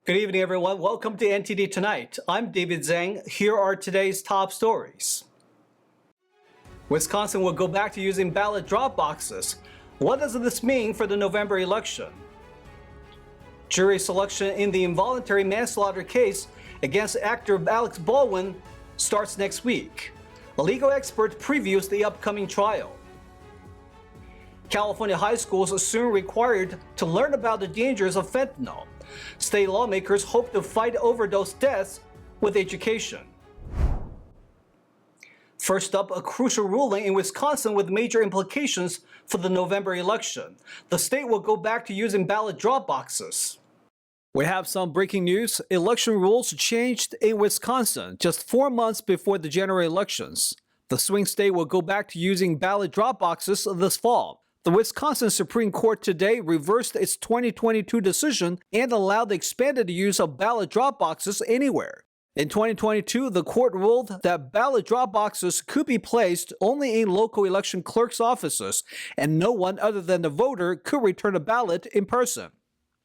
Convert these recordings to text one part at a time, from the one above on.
Good evening, everyone. Welcome to NTD Tonight. I'm David Zhang. Here are today's top stories. Wisconsin will go back to using ballot drop boxes. What does this mean for the November election? Jury selection in the involuntary manslaughter case against actor Alec Baldwin starts next week. A legal expert previews the upcoming trial. California high schools are soon required to learn about the dangers of fentanyl. State lawmakers hope to fight overdose deaths with education. First up, a crucial ruling in Wisconsin with major implications for the November election. The state will go back to using ballot drop boxes. We have some breaking news. Election rules changed in Wisconsin just 4 months before the general elections. The swing state will go back to using ballot drop boxes this fall. The Wisconsin Supreme Court today reversed its 2022 decision and allowed the expanded use of ballot drop boxes anywhere. In 2022, the court ruled that ballot drop boxes could be placed only in local election clerks' offices, and no one other than the voter could return a ballot in person.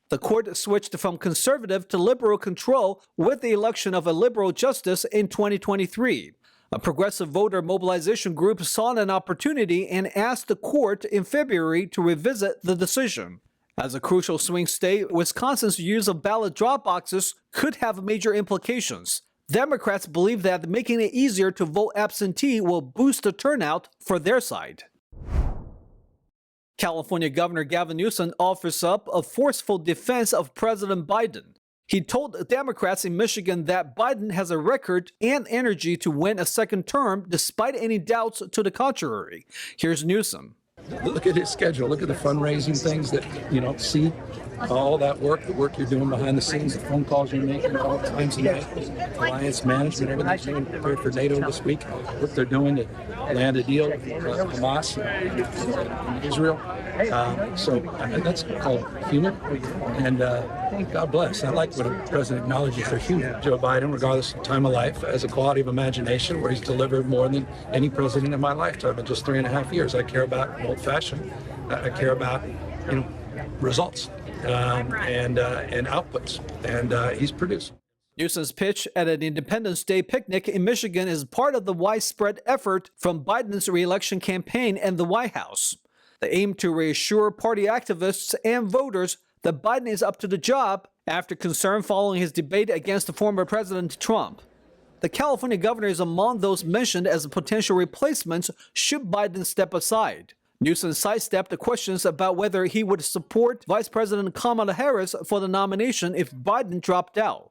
The court switched from conservative to liberal control with the election of a liberal justice in 2023. A progressive voter mobilization group saw an opportunity and asked the court in February to revisit the decision. As a crucial swing state, Wisconsin's use of ballot drop boxes could have major implications. Democrats believe that making it easier to vote absentee will boost the turnout for their side. California Governor Gavin Newsom offers up a forceful defense of President Biden. He told Democrats in Michigan that Biden has a record and energy to win a second term despite any doubts to the contrary. Here's Newsom. Look at his schedule. Look at the fundraising things that you don't see. All that work, the work you're doing behind the scenes, the phone calls you're making all times of night, alliance management, everything's being prepared for NATO this week, what they're doing to land a deal with Hamas and Israel. So that's called human, and God bless. I like when a president acknowledges they're human. Joe Biden, regardless of time of life, has a quality of imagination where he's delivered more than any president in my lifetime in just 3.5 years. I care about old-fashioned. I care about, results and outputs, and he's producing. Newsom's pitch at an Independence Day picnic in Michigan is part of the widespread effort from Biden's re-election campaign and the White House. They aim to reassure party activists and voters that Biden is up to the job after concern following his debate against the former President Trump. The California governor is among those mentioned as potential replacements should Biden step aside. Newsom sidestepped the questions about whether he would support Vice President Kamala Harris for the nomination if Biden dropped out.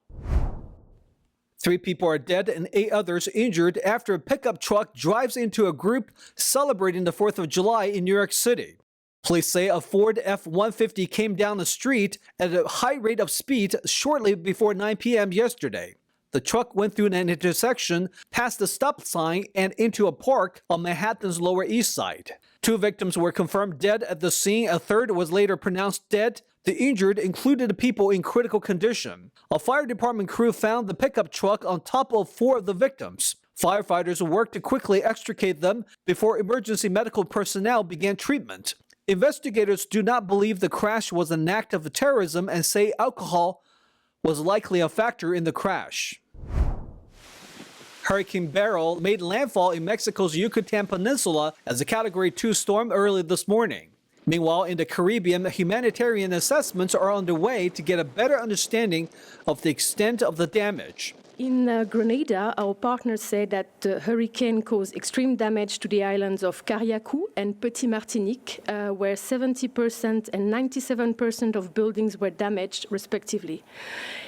3 people are dead and 8 others injured after a pickup truck drives into a group celebrating the 4th of July in New York City. Police say a Ford F-150 came down the street at a high rate of speed shortly before 9 p.m. yesterday. The truck went through an intersection, past the stop sign, and into a park on Manhattan's Lower East Side. 2 victims were confirmed dead at the scene. A third was later pronounced dead. The injured included people in critical condition. A fire department crew found the pickup truck on top of 4 of the victims. Firefighters worked to quickly extricate them before emergency medical personnel began treatment. Investigators do not believe the crash was an act of terrorism and say alcohol was likely a factor in the crash. Hurricane Beryl made landfall in Mexico's Yucatan Peninsula as a Category 2 storm early this morning. Meanwhile, in the Caribbean, humanitarian assessments are underway to get a better understanding of the extent of the damage. In Grenada, our partners said that the hurricane caused extreme damage to the islands of Carriacou and Petit Martinique, where 70% and 97% of buildings were damaged, respectively.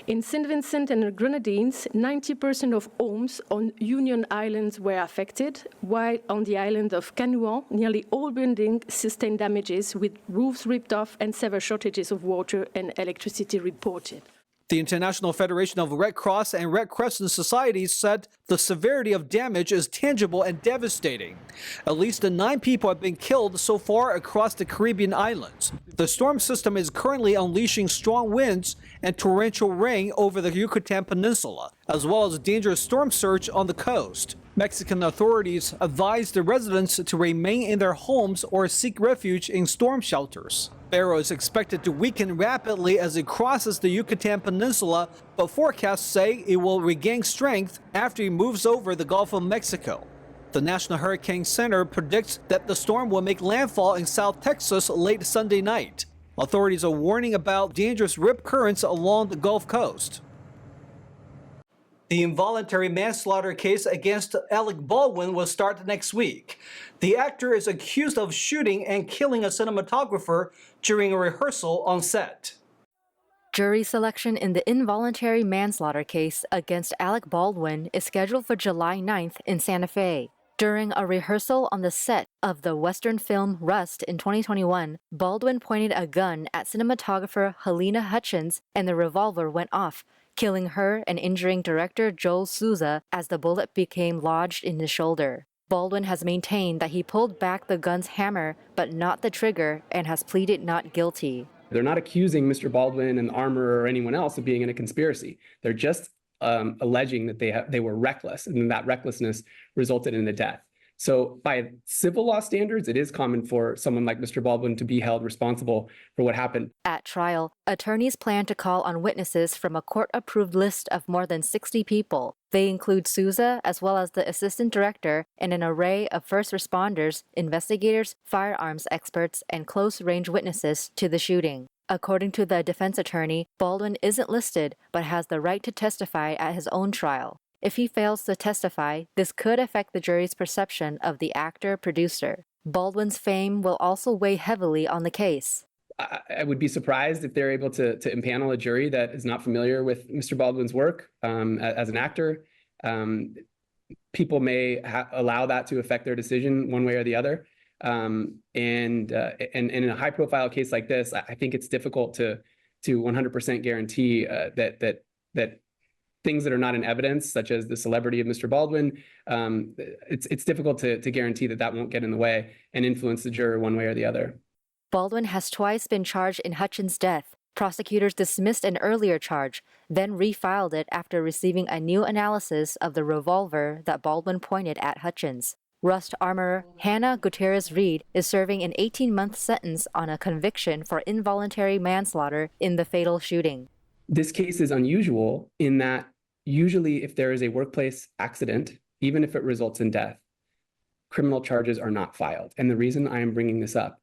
In St. Vincent and the Grenadines, 90% of homes on Union Islands were affected, while on the island of Canouan, nearly all buildings sustained damages, with roofs ripped off and severe shortages of water and electricity reported. The International Federation of Red Cross and Red Crescent Societies said the severity of damage is tangible and devastating. At least 9 people have been killed so far across the Caribbean islands. The storm system is currently unleashing strong winds and torrential rain over the Yucatan Peninsula, as well as dangerous storm surge on the coast. Mexican authorities advised the residents to remain in their homes or seek refuge in storm shelters. Beryl is expected to weaken rapidly as it crosses the Yucatan Peninsula, but forecasts say it will regain strength after it moves over the Gulf of Mexico. The National Hurricane Center predicts that the storm will make landfall in South Texas late Sunday night. Authorities are warning about dangerous rip currents along the Gulf Coast. The involuntary manslaughter case against Alec Baldwin will start next week. The actor is accused of shooting and killing a cinematographer during a rehearsal on set. Jury selection in the involuntary manslaughter case against Alec Baldwin is scheduled for July 9th in Santa Fe. During a rehearsal on the set of the Western film Rust in 2021, Baldwin pointed a gun at cinematographer Helena Hutchins and the revolver went off, killing her and injuring director Joel Souza as the bullet became lodged in his shoulder. Baldwin has maintained that he pulled back the gun's hammer but not the trigger and has pleaded not guilty. They're not accusing Mr. Baldwin and the armorer or anyone else of being in a conspiracy. They're just alleging that they were reckless and that recklessness resulted in the death. So by civil law standards, it is common for someone like Mr. Baldwin to be held responsible for what happened. At trial, attorneys plan to call on witnesses from a court-approved list of more than 60 people. They include Souza, as well as the assistant director, and an array of first responders, investigators, firearms experts, and close-range witnesses to the shooting. According to the defense attorney, Baldwin isn't listed but has the right to testify at his own trial. If he fails to testify, this could affect the jury's perception of the actor-producer. Baldwin's fame will also weigh heavily on the case. I would be surprised if they're able to impanel a jury that is not familiar with Mr. Baldwin's work as an actor. People may allow that to affect their decision one way or the other. And in a high-profile case like this, I think it's difficult to 100% guarantee that things that are not in evidence, such as the celebrity of Mr. Baldwin, it's difficult to guarantee that won't get in the way and influence the juror one way or the other. Baldwin has twice been charged in Hutchins' death. Prosecutors dismissed an earlier charge, then refiled it after receiving a new analysis of the revolver that Baldwin pointed at Hutchins. Rust armorer Hannah Gutierrez-Reed is serving an 18-month sentence on a conviction for involuntary manslaughter in the fatal shooting. This case is unusual in that usually if there is a workplace accident, even if it results in death, criminal charges are not filed. And the reason I am bringing this up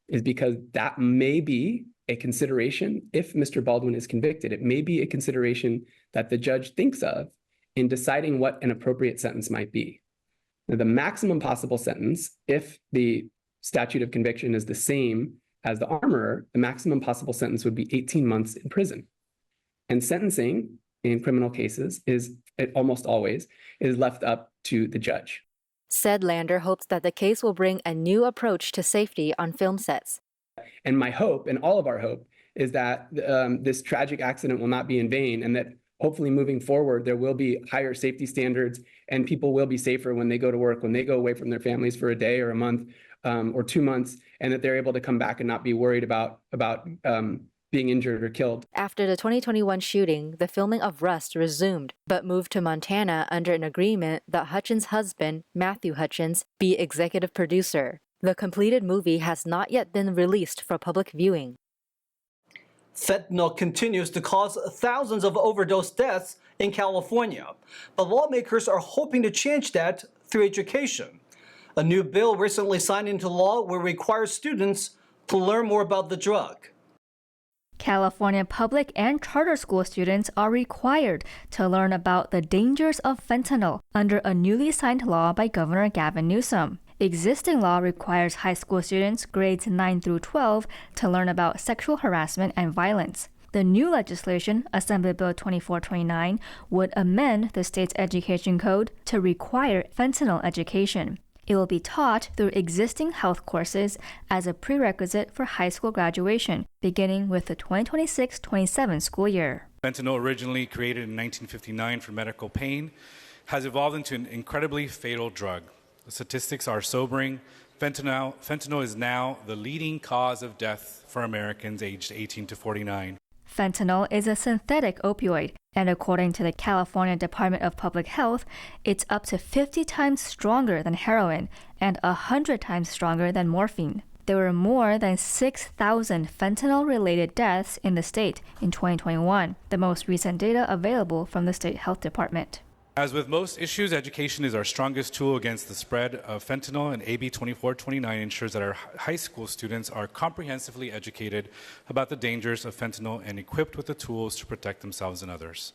is because that may be a consideration if Mr. Baldwin is convicted. It may be a consideration that the judge thinks of in deciding what an appropriate sentence might be. Now, the maximum possible sentence, if the statute of conviction is the same as the armorer, the maximum possible sentence would be 18 months in prison. And sentencing in criminal cases it almost always is left up to the judge. Sedlander hopes that the case will bring a new approach to safety on film sets. And my hope, and all of our hope, is that this tragic accident will not be in vain, and that hopefully moving forward, there will be higher safety standards and people will be safer when they go to work, when they go away from their families for a day or a month or 2 months, and that they're able to come back and not be worried about being injured or killed. After the 2021 shooting, the filming of Rust resumed, but moved to Montana under an agreement that Hutchins' husband, Matthew Hutchins, be executive producer. The completed movie has not yet been released for public viewing. Fentanyl continues to cause thousands of overdose deaths in California, but lawmakers are hoping to change that through education. A new bill recently signed into law will require students to learn more about the drug. California public and charter school students are required to learn about the dangers of fentanyl under a newly signed law by Governor Gavin Newsom. Existing law requires high school students grades 9 through 12 to learn about sexual harassment and violence. The new legislation, Assembly Bill 2429, would amend the state's education code to require fentanyl education. It will be taught through existing health courses as a prerequisite for high school graduation, beginning with the 2026-27 school year. Fentanyl, originally created in 1959 for medical pain, has evolved into an incredibly fatal drug. The statistics are sobering. Fentanyl is now the leading cause of death for Americans aged 18 to 49. Fentanyl is a synthetic opioid And according to the California Department of Public Health, it's up to 50 times stronger than heroin and 100 times stronger than morphine. There were more than 6,000 fentanyl-related deaths in the state in 2021, the most recent data available from the state health department. As with most issues, education is our strongest tool against the spread of fentanyl, and AB 2429 ensures that our high school students are comprehensively educated about the dangers of fentanyl and equipped with the tools to protect themselves and others.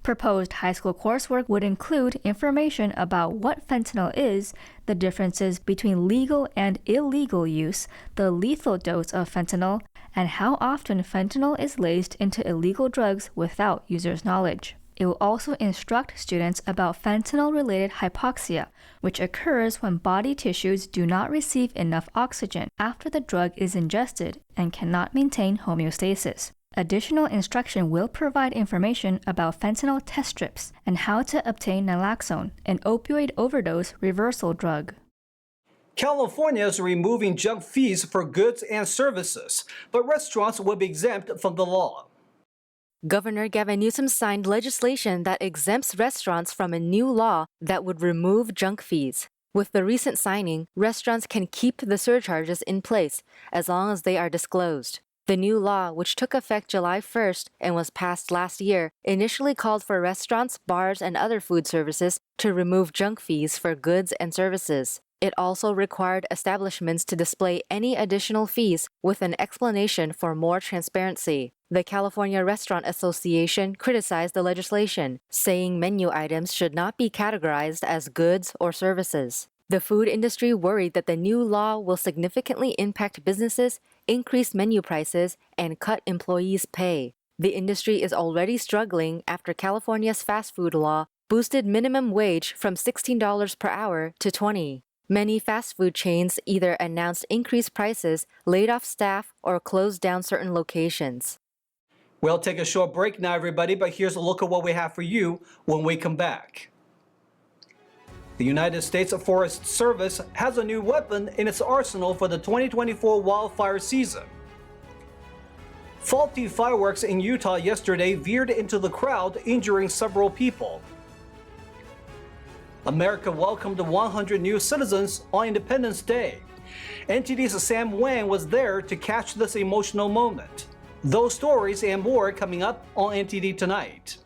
Proposed high school coursework would include information about what fentanyl is, the differences between legal and illegal use, the lethal dose of fentanyl, and how often fentanyl is laced into illegal drugs without users' knowledge. It will also instruct students about fentanyl-related hypoxia, which occurs when body tissues do not receive enough oxygen after the drug is ingested and cannot maintain homeostasis. Additional instruction will provide information about fentanyl test strips and how to obtain naloxone, an opioid overdose reversal drug. California is removing junk fees for goods and services, but restaurants will be exempt from the law. Governor Gavin Newsom signed legislation that exempts restaurants from a new law that would remove junk fees. With the recent signing, restaurants can keep the surcharges in place as long as they are disclosed. The new law, which took effect July 1st and was passed last year, initially called for restaurants, bars, and other food services to remove junk fees for goods and services. It also required establishments to display any additional fees with an explanation for more transparency. The California Restaurant Association criticized the legislation, saying menu items should not be categorized as goods or services. The food industry worried that the new law will significantly impact businesses, increase menu prices, and cut employees' pay. The industry is already struggling after California's fast food law boosted minimum wage from $16 per hour to $20. Many fast food chains either announced increased prices, laid off staff, or closed down certain locations. We'll take a short break now, everybody, but here's a look at what we have for you when we come back. The United States Forest Service has a new weapon in its arsenal for the 2024 wildfire season. Faulty fireworks in Utah yesterday veered into the crowd, injuring several people. America welcomed 100 new citizens on Independence Day. NTD's Sam Wang was there to catch this emotional moment. Those stories and more coming up on NTD Tonight.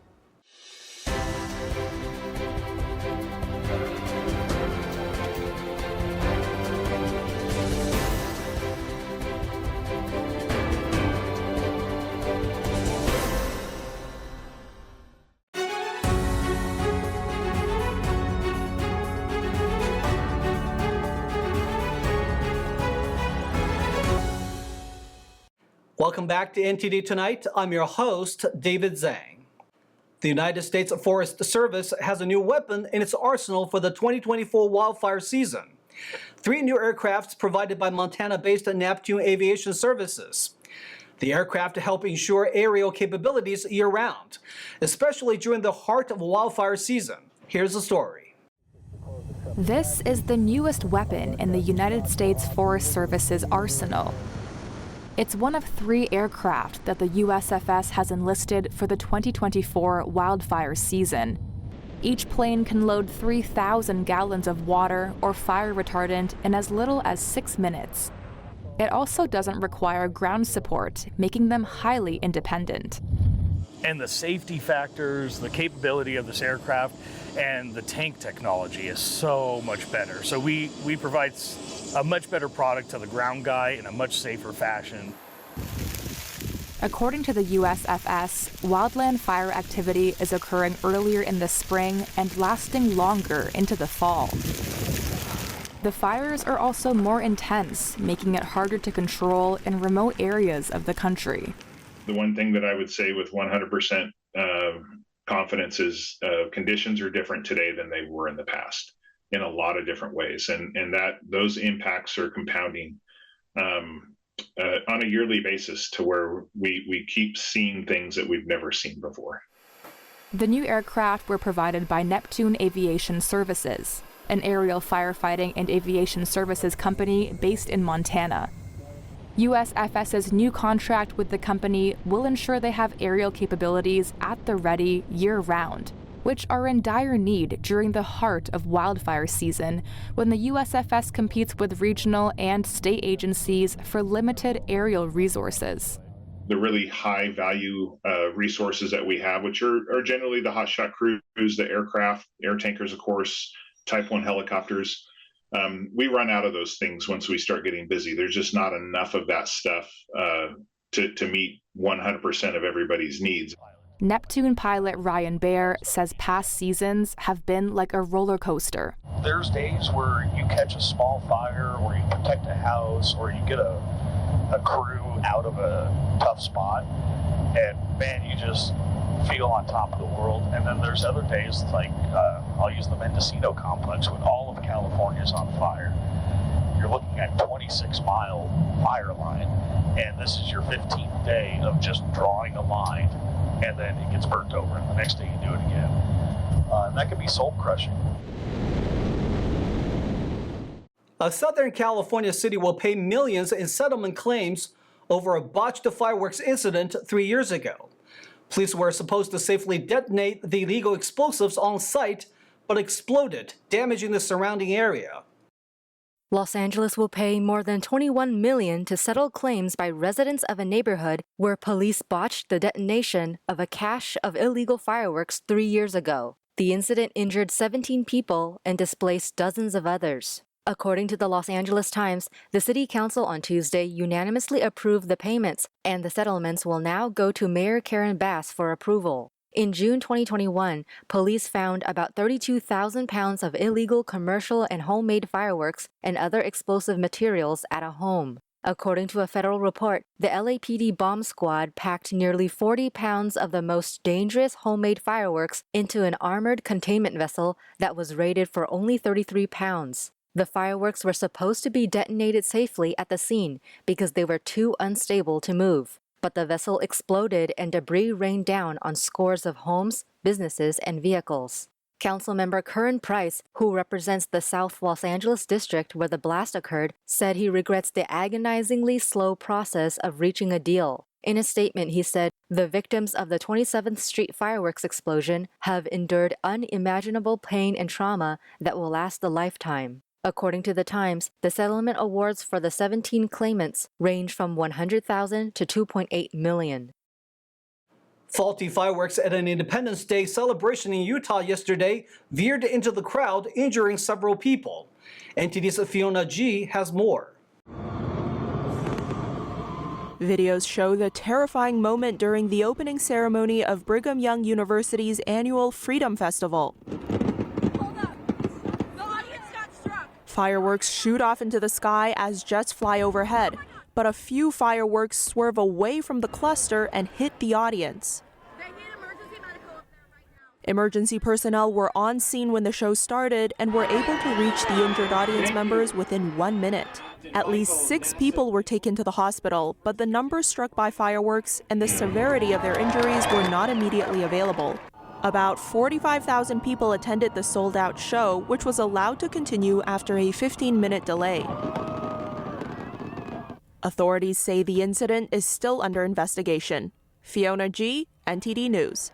Welcome back to NTD Tonight. I'm your host, David Zhang. The United States Forest Service has a new weapon in its arsenal for the 2024 wildfire season. 3 new aircrafts provided by Montana-based Neptune Aviation Services. The aircraft help ensure aerial capabilities year-round, especially during the heart of wildfire season. Here's the story. This is the newest weapon in the United States Forest Service's arsenal. It's one of 3 aircraft that the USFS has enlisted for the 2024 wildfire season. Each plane can load 3,000 gallons of water or fire retardant in as little as 6 minutes. It also doesn't require ground support, making them highly independent. And the safety factors, the capability of this aircraft, and the tank technology is so much better. So we provide a much better product to the ground guy in a much safer fashion. According to the USFS, wildland fire activity is occurring earlier in the spring and lasting longer into the fall. The fires are also more intense, making it harder to control in remote areas of the country. The one thing that I would say with 100% confidence is conditions are different today than they were in the past in a lot of different ways. And that those impacts are compounding on a yearly basis to where we keep seeing things that we've never seen before. The new aircraft were provided by Neptune Aviation Services, an aerial firefighting and aviation services company based in Montana. USFS's new contract with the company will ensure they have aerial capabilities at the ready year-round, which are in dire need during the heart of wildfire season, when the USFS competes with regional and state agencies for limited aerial resources. The really high value resources that we have, which are generally the hotshot crews, the aircraft, air tankers, of course, Type 1 helicopters. We run out of those things once we start getting busy. There's just not enough of that stuff to meet 100% of everybody's needs. Neptune pilot Ryan Baer says past seasons have been like a roller coaster. There's days where you catch a small fire, or you protect a house, or you get a crew out of a tough spot, and man, you just feel on top of the world. And then there's other days, like I'll use the Mendocino complex, when all of California is on fire. You're looking at 26-mile fire line, and this is your 15th day of just drawing a line, and then it gets burnt over, and the next day you do it again. And that can be soul-crushing. A Southern California city will pay millions in settlement claims over a botched fireworks incident 3 years ago. Police were supposed to safely detonate the illegal explosives on site, but exploded, damaging the surrounding area. Los Angeles will pay more than $21 million to settle claims by residents of a neighborhood where police botched the detonation of a cache of illegal fireworks 3 years ago. The incident injured 17 people and displaced dozens of others. According to the Los Angeles Times, the City Council on Tuesday unanimously approved the payments, and the settlements will now go to Mayor Karen Bass for approval. In June 2021, police found about 32,000 pounds of illegal commercial and homemade fireworks and other explosive materials at a home. According to a federal report, the LAPD bomb squad packed nearly 40 pounds of the most dangerous homemade fireworks into an armored containment vessel that was rated for only 33 pounds. The fireworks were supposed to be detonated safely at the scene because they were too unstable to move. But the vessel exploded and debris rained down on scores of homes, businesses, and vehicles. Councilmember Curran Price, who represents the South Los Angeles district where the blast occurred, said he regrets the agonizingly slow process of reaching a deal. In a statement, he said, "The victims of the 27th Street fireworks explosion have endured unimaginable pain and trauma that will last a lifetime." According to the Times, the settlement awards for the 17 claimants range from $100,000 to $2.8 million. Faulty fireworks at an Independence Day celebration in Utah yesterday veered into the crowd, injuring several people. NTD's Fiona G. has more. Videos show the terrifying moment during the opening ceremony of Brigham Young University's annual Freedom Festival. Fireworks shoot off into the sky as jets fly overhead, but a few fireworks swerve away from the cluster and hit the audience. Emergency personnel were on scene when the show started and were able to reach the injured audience members within 1 minute. At least 6 people were taken to the hospital, but the numbers struck by fireworks and the severity of their injuries were not immediately available. About 45,000 people attended the sold-out show, which was allowed to continue after a 15-minute delay. Authorities say the incident is still under investigation. Fiona G., NTD News.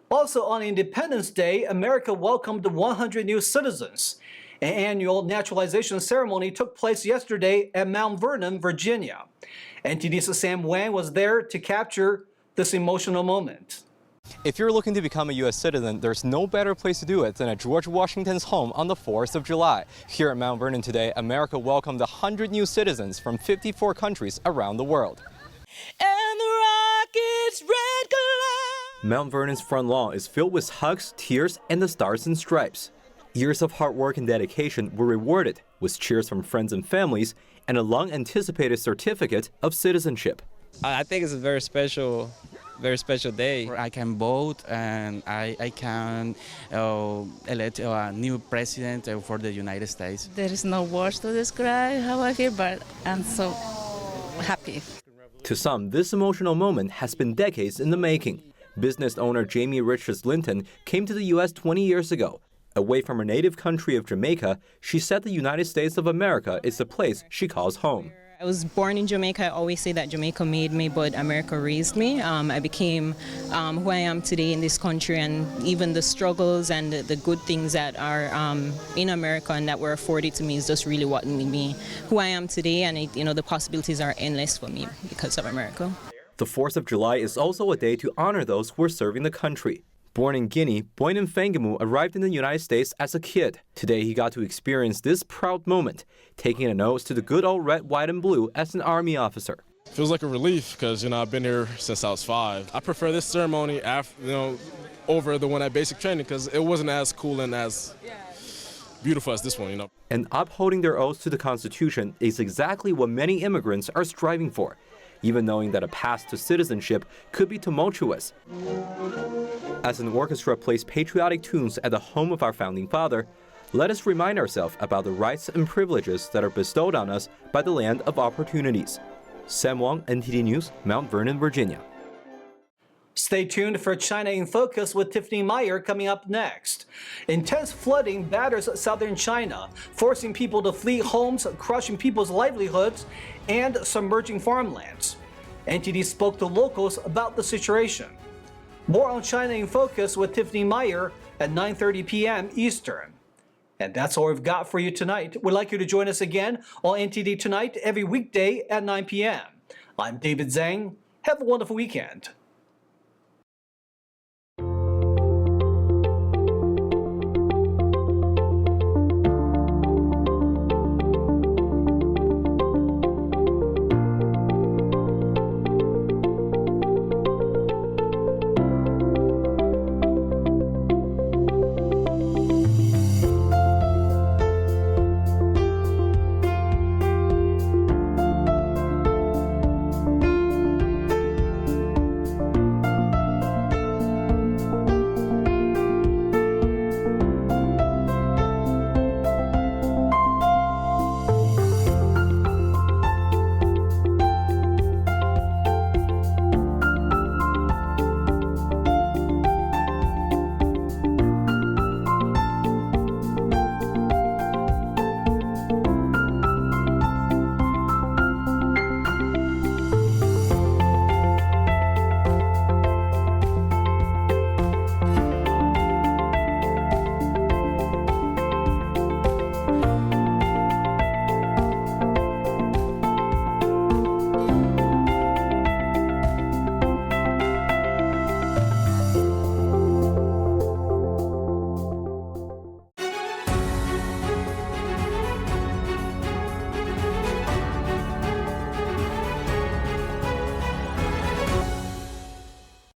Also on Independence Day, America welcomed 100 new citizens. An annual naturalization ceremony took place yesterday at Mount Vernon, Virginia. NTD's Sam Wang was there to capture this emotional moment. If you're looking to become a U.S. citizen, there's no better place to do it than at George Washington's home on the 4th of July. Here at Mount Vernon today, America welcomed 100 new citizens from 54 countries around the world. And the rocket's red glare. Mount Vernon's front lawn is filled with hugs, tears, and the stars and stripes. Years of hard work and dedication were rewarded with cheers from friends and families and a long-anticipated certificate of citizenship. I think it's a very special day. I can vote and I can elect a new president for the United States. There is no words to describe how I feel, but I'm so happy. To some, this emotional moment has been decades in the making. Business owner Jamie Richards Linton came to the U.S. 20 years ago. Away from her native country of Jamaica, she said the United States of America is the place she calls home. I was born in Jamaica. I always say that Jamaica made me, but America raised me. I became who I am today in this country, and even the struggles and the good things that are in America and that were afforded to me is just really what made me who I am today. And the possibilities are endless for me because of America. The 4th of July is also a day to honor those who are serving the country. Born in Guinea, Boynan Fangamu arrived in the United States as a kid. Today he got to experience this proud moment, taking an oath to the good old red, white, and blue as an Army officer. Feels like a relief because, I've been here since I was 5. I prefer this ceremony over the one at basic training because it wasn't as cool and as beautiful as this one, And upholding their oaths to the Constitution is exactly what many immigrants are striving for, even knowing that a path to citizenship could be tumultuous. As an orchestra plays patriotic tunes at the home of our founding father, let us remind ourselves about the rights and privileges that are bestowed on us by the land of opportunities. Sam Wong, NTD News, Mount Vernon, Virginia. Stay tuned for China in Focus with Tiffany Meyer coming up next. Intense flooding batters southern China, forcing people to flee homes, crushing people's livelihoods, and submerging farmlands. NTD spoke to locals about the situation. More on China in Focus with Tiffany Meyer at 9:30 p.m. Eastern. And that's all we've got for you tonight. We'd like you to join us again on NTD Tonight every weekday at 9 p.m. I'm David Zhang. Have a wonderful weekend.